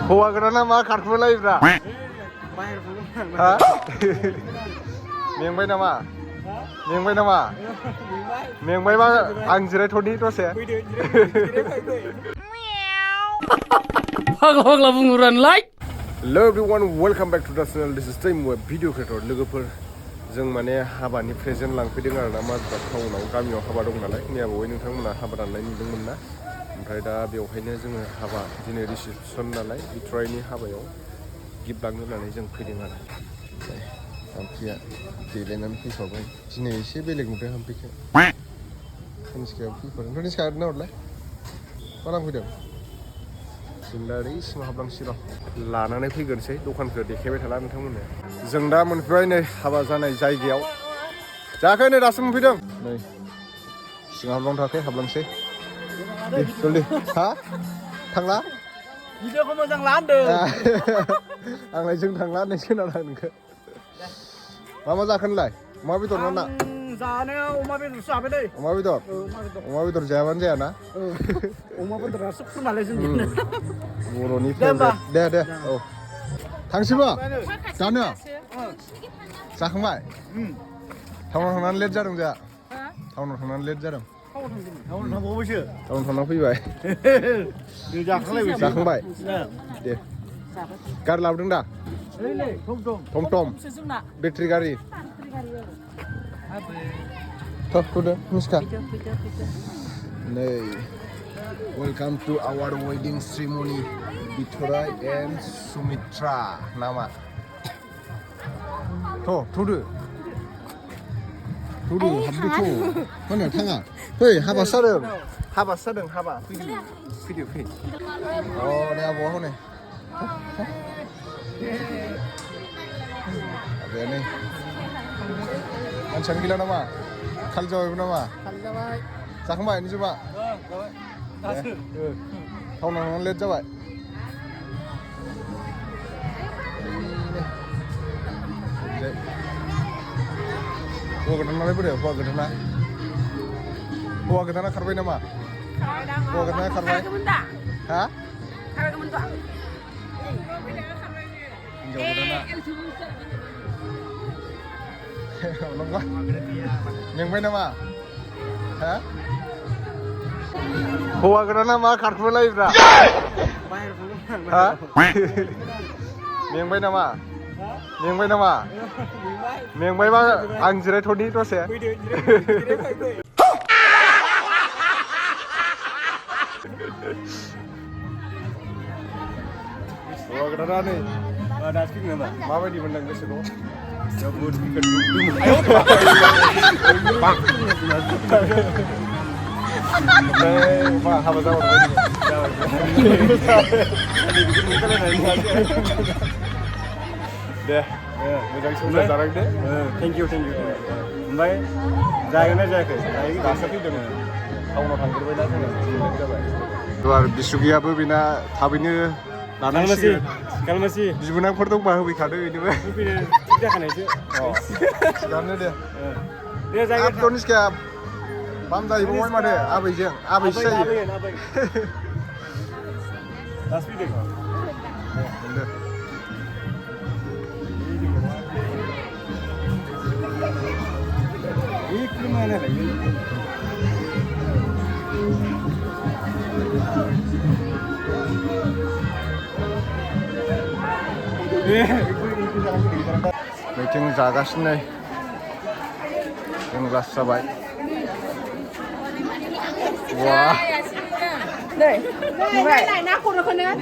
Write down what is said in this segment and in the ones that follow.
हौवा गोदाना मा खारखुमालायोब्रा हा मेंबाय नामा मेंबायबा आं जिरायथ'नि दसे फाग्ला बुंहरानोलाय hello everyone welcome back to the channel this is time video creator लोगोफोर जों माने हाबानि प्रेजेन्ट लांफैदों आरो ना माजबा टाउनाव गामियाव हाबा दं नालाय मैया बावै नोंथांमोना हाबा दाननाय नुदोंमोन ना ओमफ्राय दा बेवहायनो जोङो हाबा दिनै रिसेपसन नालाय बिथराइनि हाबायाव गिफ्ट लांनो होननानै जों फैदों आरो हाम्फैया देलायनानै फैफाबाय दिनै एसे बेलेग नुदों हाम्फैखौ कनिष्कायाव फैफादों कनिष्का नाहरलाय मा लांफैदों जों दा ओरै सिङाव हाबलांसै र' लानानै फैग्रोनोसै दखानखौ देखायबाय थाला नोंथांमोननो जों दा मोनफैबाय नै हाबा जानाय जायगायाव जायाखै नै दासो मोनफैदों नै सिङाव हाबलांथ'वाखै हाबलांसै जल्दि हा थांला भिडिअखौ मोजां ला होनदों आंलाय जों थांला होननायसो खोनादों नोंखौ मा जाखो नोंलाय अमा बेदर ना जानायाव अमा बेदरसो जाबाय दै अमा बेदर जायाबानो जायाना अमा बेदरासो खुरनालाय जों बर'नि फेभरेट दे औ थांसैबा जानो जाखांबाय टाउनाव थांनानै लेट जादों जोंहा टाउनाव थांनानै लेट जादों टाउनाव थांबावबायसो टाउनाव थांनानै फैबाय जाखांबाय दे गारि लाबोदों दा टम बेटारि गारि थुदो मिसका नै welcome to our wedding ceremony Bithrai and Sumitra नामा थुदो हाबदो मानो थाङा फै हाबासो जादों हाबा फैदो फै अ नै आब'आ हनै आबैया नै मानसियानो गैला नामा खालि जाबायबो नामा जाखांबाय नोंजोंबा टाउनाव थांनानै लेट जाबाय हौवा गोदानालाय बोरै हौवा गोदाना खारबाय नामा हौवा गोदाना खारबाय हा हिन्जाव गोदाना मेंबाय नामा हा हौवा गोदाना मा खारखुमालायोब्रा हा मेंबाय नामा मेंबायबा आं जिरायथ'नि दसे हौवा गोदाना नै दासो फैदों नामा माबायदि मोनदों गोसोखौ मा हाबा जाहरबाय दे मोजां संसार जालांदो थेंक इउ ओमफ्राय जागोन ना जायाखै दासो फैदों टाउनाव थांग्रोबायना जोङो जाबाय एबार बिसुगियाबो बेना थाबैनो लानांसिगोन बिबोनांफोर दंबा होफैखादो बेनोबो जाखानायसो थिगानो दे कनिष्काया बाम जाहैबावबाय माथो आबैसो जायो दासो फैदों मैथिं जागासिनो जों लास जाबाय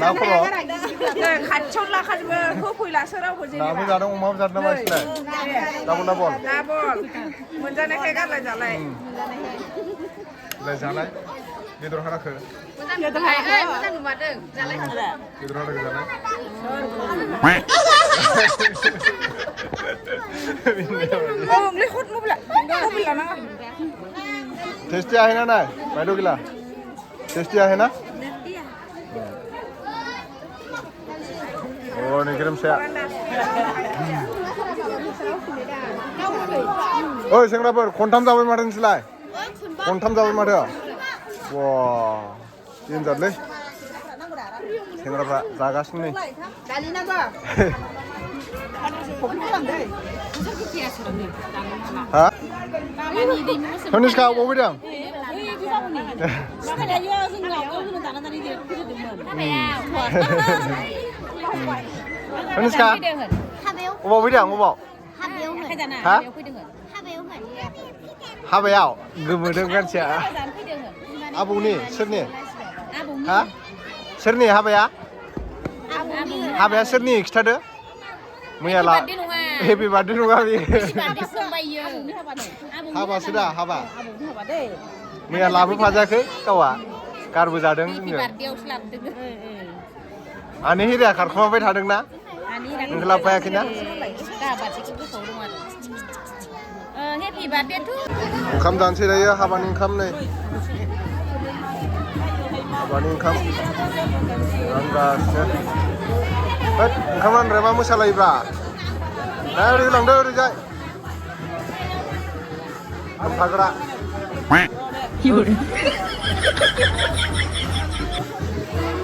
ना खाथियाव लाखाजोबो होफैलासो रावबो नाबो जादों अमाबो जादों नामा इसलाय डाबल मोनजानायखाय गारलाय जालाय जालाय बेदर हाराखो मोजां नुमारदों जालाय बेदर हाराखो जालाय टेस्टी आहे ना नाही पाहिजे गेला टेस्टी आहे ना हो निकिरमसाया ओइ सेंग्राफोर खनथाम जाबाय माथो नोंसोरलाय खनथाम जाबाय माथो वा देन्जारलै सेंग्राफ्रा जागासिनो नै दानि नांगौ हा तनिष्का अबाव फैदों तनिष्का अबाव फैदों अबाव हा हाबायाव गोमोदों मानसिया आबौनि सोरनि हा सोरनि हाबाया हाबाया सोरनि खिथादो मैया ला हेपि बार्थडे नङा बेयो हाबासो दा हाबा मैया लाबोफाजायाखै गावआ गारबो जादों जोङो आनै हिरिया खारखुमाबाय थादोंना नोंखौ लाबोफायाखैना ओंखाम जानोसै दायो हाबानि ओंखाम नै हाबानि ओंखाम रानगासिनो होद ओंखाम रानग्राया मा मोसालायोब्रा दा ओरै होलांदो ओरैजाय ओंखाम थाग्रा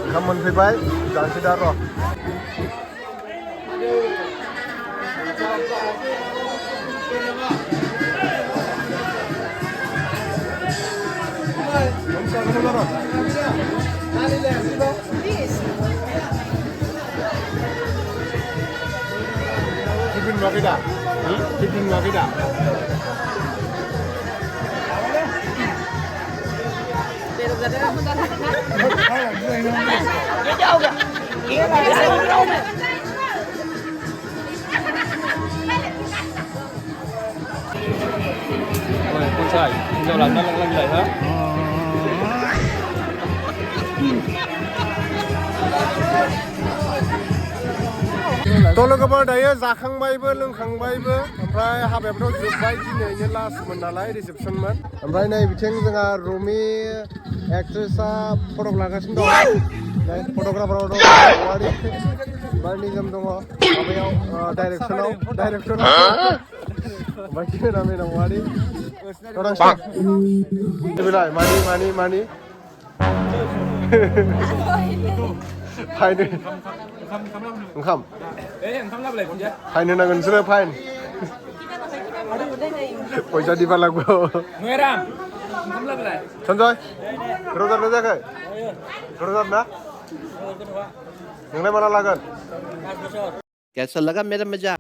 ओंखाम मोनफैबाय जानोसै दा र' Tiffin nggak beda? Tiffin nggak beda? Con trai, giờ làm lăn lại hả? थ' लोगोफोर दायो जाखांबायबो लोंखांबायबो ओमफ्राय हाबायाबोथ' जोब्बाय दिनैनो लास्टमोन नालाय रिसेपसनमोन ओमफ्राय नै बिथिं जोंहा रमि एक्ट्रेसआ फटक लागासिनो दं नै फट'ग्राफाराव दं वारि बार्निजम दङ माबायाव डाइरेक्टराव ओमफ्य केमेरामेनाव वारि बेलाय मानि फाइन ओंखाम फाइन होनांगोन नोंसोरो फाइन फैसा दिबा लागौ सन्जय रोजाब ना जायाखै रोजाब ना नोंलाय माला लागोन कैसा लगा मेरा मजाक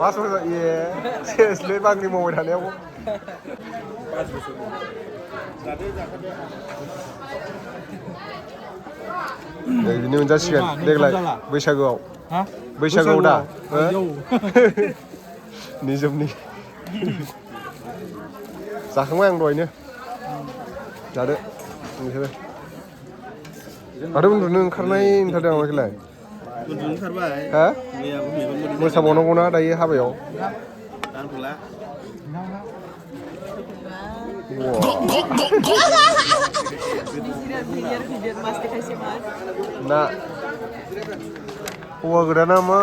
मास बोसोर ए सेसलै बांग्रि मावबाय थानायाव बिनि मोनजासिगोन देग्लाय बैसागोआव दा निजोमनि जाखांबाय आं दहायनो जादो नोंसोरो माथो उन्दुनो ओंखारनाय ओंखारदों आंलाय हा मोसाबावनांगौना दायो हाबायाव ना हौवा गोदाना मा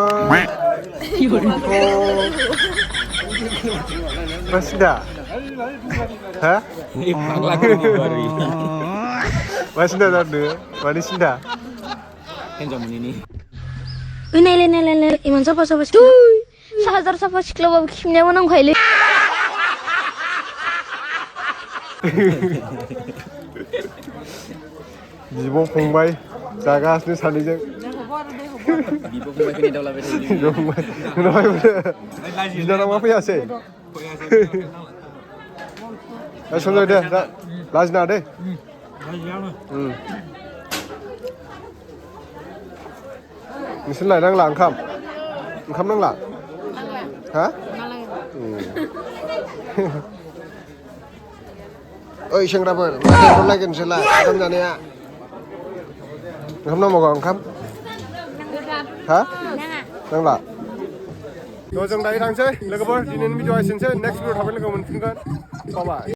सिन्था हा मा सिन्था जादों मानि सिन्था नायलाय इमान साफा हाजार साफा सिख्लाबाबो खिमनायाबो नांखायोलै बिब' फंबाय जागासिनो सानैजों बिनानावा फैयासै सन्जय दे लाजिनाङा दे नोंसोर लायनांला ओंखाम नांला हा ओइ सेंग्राफोर माथो लायगोन नोंसोरलाय ओंखाम जानाया ओंखाम नांबावगौ ओंखाम हा नांला थ' जों दायो थांसै लोगोफोर दिनैनि भिडिअ एसेनोसै नेक्स्ट भिडिअ थाबै लोगो मोनफिनगोन बाय